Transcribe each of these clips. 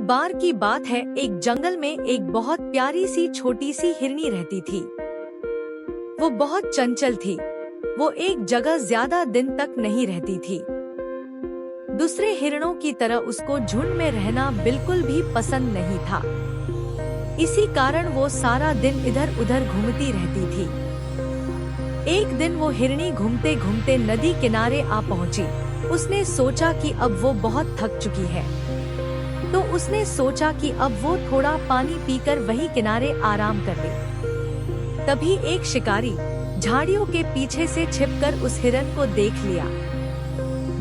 बार की बात है, एक जंगल में एक बहुत प्यारी सी छोटी सी हिरनी रहती थी। वो बहुत चंचल थी। वो एक जगह ज्यादा दिन तक नहीं रहती थी। दूसरे हिरणों की तरह उसको झुंड में रहना बिल्कुल भी पसंद नहीं था। इसी कारण वो सारा दिन इधर उधर घूमती रहती थी। एक दिन वो हिरनी घूमते घूमते नदी किनारे आ पहुंची। उसने सोचा कि अब वो बहुत थक चुकी है, तो उसने सोचा कि अब वो थोड़ा पानी पीकर वहीं किनारे आराम कर ले। तभी एक शिकारी झाड़ियों के पीछे से छिपकर उस हिरन को देख लिया।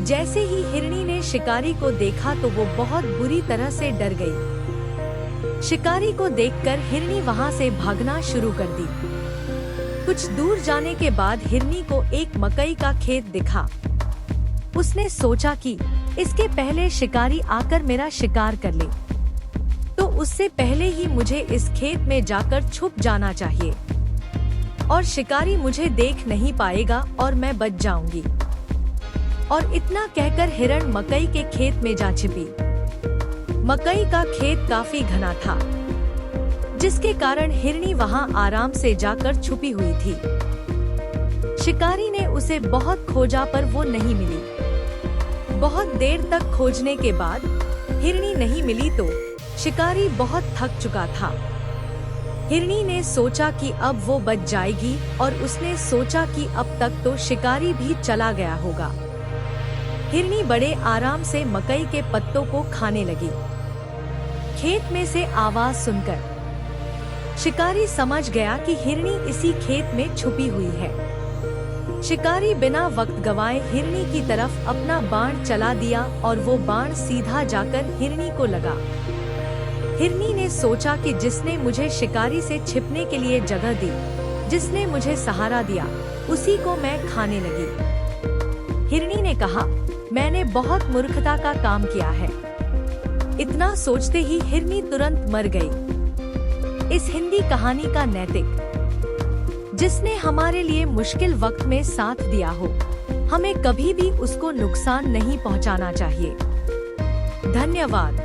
जैसे ही हिरनी ने शिकारी को देखा तो वो बहुत बुरी तरह से डर गई। शिकारी को देखकर हिरनी वहां से भागना शुरू कर दी। कुछ दूर जाने के बाद हिरनी को एक मकई का खेत दिखा। उसने सोचा कि इसके पहले शिकारी आकर मेरा शिकार कर ले, तो उससे पहले ही मुझे इस खेत में जाकर छुप जाना चाहिए और शिकारी मुझे देख नहीं पाएगा और मैं बच जाऊंगी। और इतना कहकर हिरण मकई के खेत में जा छिपी। मकई का खेत काफी घना था, जिसके कारण हिरनी वहां आराम से जाकर छुपी हुई थी। शिकारी ने उसे बहुत खोजा पर वो नहीं मिली। बहुत देर तक खोजने के बाद हिरनी नहीं मिली तो शिकारी बहुत थक चुका था। हिरनी ने सोचा कि अब वो बच जाएगी और उसने सोचा कि अब तक तो शिकारी भी चला गया होगा। हिरनी बड़े आराम से मकई के पत्तों को खाने लगी। खेत में से आवाज सुनकर शिकारी समझ गया कि हिरनी इसी खेत में छुपी हुई है। शिकारी बिना वक्त गवाए हिरनी की तरफ अपना बाण चला दिया और वो बाण सीधा जाकर हिरनी को लगा। हिरनी ने सोचा कि जिसने मुझे शिकारी से छिपने के लिए जगह दी, जिसने मुझे सहारा दिया, उसी को मैं खाने लगी। हिरनी ने कहा, मैंने बहुत मूर्खता का काम किया है। इतना सोचते ही हिरनी तुरंत मर गई। इस हिंदी कहानी का नैतिक: जिसने हमारे लिए मुश्किल वक्त में साथ दिया हो, हमें कभी भी उसको नुकसान नहीं पहुंचाना चाहिए। धन्यवाद।